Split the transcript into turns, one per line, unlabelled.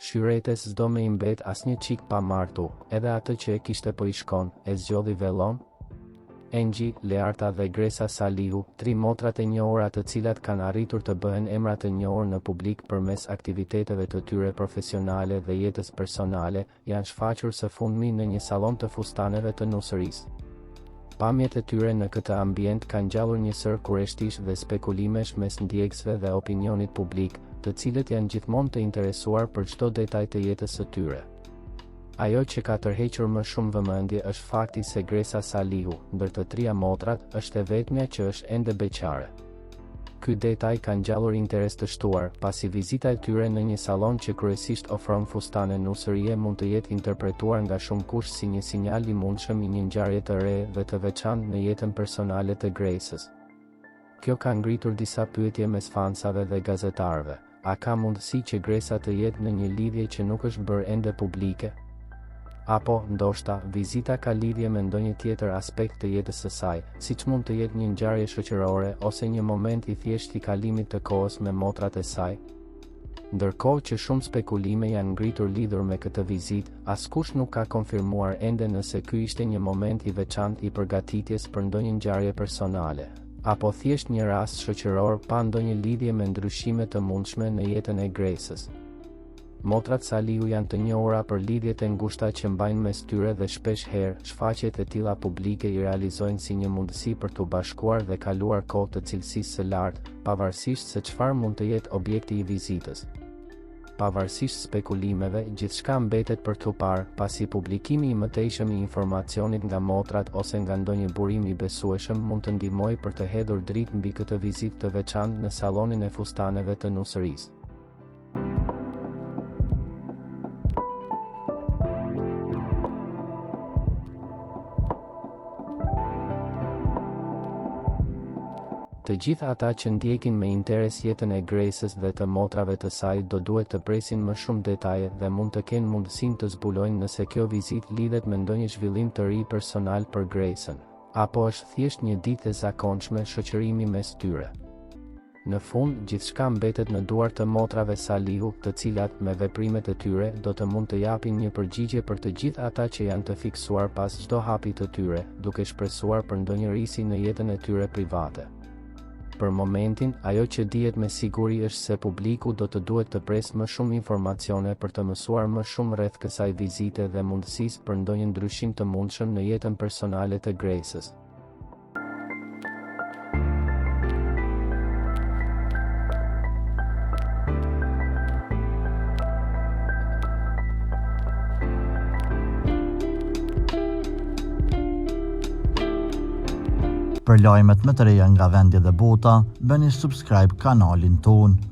Shyretes s'do me imbet asnjë qik pa martu, edhe atë që e kishte po i shkon, e zgjodhi vellon? Engji, Learta dhe Gresa Salihu, 3 motrat e njohura të cilat kanë arritur të bëhen emra të njohur në publik përmes aktiviteteve të tyre profesionale dhe jetës personale, janë shfaqur së fundmi në një sallon të fustaneve të Nusërisë. Pamjet e tyre në këtë ambient kanë ngjallur një sër kurreshtish dhe spekulimesh mes ndjekësve dhe opinionit publik, të cilët janë gjithmonë të interesuar për çdo detaj të jetës së tyre. Ajo që ka tërhequr më shumë vëmendje është fakti se Gresa Salihu, ndër të 3 motrat, është e vetmja që është ende beqare. Ky detaj ka ngjallur interes të shtuar, pasi vizita e tyre në një sallon që kryesisht ofron fustane nusërie mund të jetë interpretuar nga shumë kush si një sinjal i mundshëm i një ngjarje të re dhe të veçantë në jetën personale të Gresës. Kjo ka ngritur disa pyetje mes fansave dhe gazetarëve. A ka mundësi që Gresa të jetë në një lidhje që nuk është bërë ende publike? Apo, ndoshta, vizita ka lidhje me ndonjë tjetër aspekt të jetës së saj, siç mund të jetë një ngjarje shoqërore ose një moment i thjeshtë i kalimit të kohës me motrat e saj? Ndërkohë që shumë spekulime janë ngritur lidhur me këtë vizitë, askush nuk ka konfirmuar ende nëse ky ishte një moment i veçantë i përgatitjes për ndonjë ngjarje personale, apo thjesht një rast shoqëror pa ndonjë lidhje me ndryshime të mundshme në jetën e Gresës. Motrat Salihu janë të njohura për lidhjet e ngushta që mbajnë mes tyre dhe shpesh herë shfaqjet e tilla publike i realizojnë si një mundësi për t'u bashkuar dhe kaluar kohë të cilësisë së lartë, pavarësisht se çfarë mund të jetë objekti i vizitës. Pavarësisht spekulimeve, gjithçka mbetet për t'u parë, pasi publikimi i mëtejshëm i informacionit nga motrat ose nga ndonjë burim i besueshëm mund të ndihmojë për të hedhur dritë mbi këtë vizitë të veçantë në sallonin e fustaneve të Nusërisë. Të gjithë ata që ndjekin me interes jetën e Gresës dhe të motrave të saj do duhet të presin më shumë detaje dhe mund të kenë mundësinë të zbulojnë nëse kjo vizitë lidhet me ndonjë zhvillim të ri personal për Gresën, apo është thjesht një ditë e zakonshme shoqërimi mes tyre. Në fund, gjithçka mbetet në duart të motrave Salihu, të cilat me veprimet e tyre do të mund të japin një përgjigje për të gjithë ata që janë të fiksuar pas çdo hapi të tyre, duke shpresuar për ndonjë risi në jetën e tyre private. Për momentin, ajo që dihet me siguri është se publiku do të duhet të presë më shumë informacione për të mësuar më shumë rreth kësaj vizite dhe mundësisë për ndonjë ndryshim të mundshëm në jetën personale të Gresës.
Për lajmet më të reja nga vendi dhe bota, bëni subscribe kanalin tonë.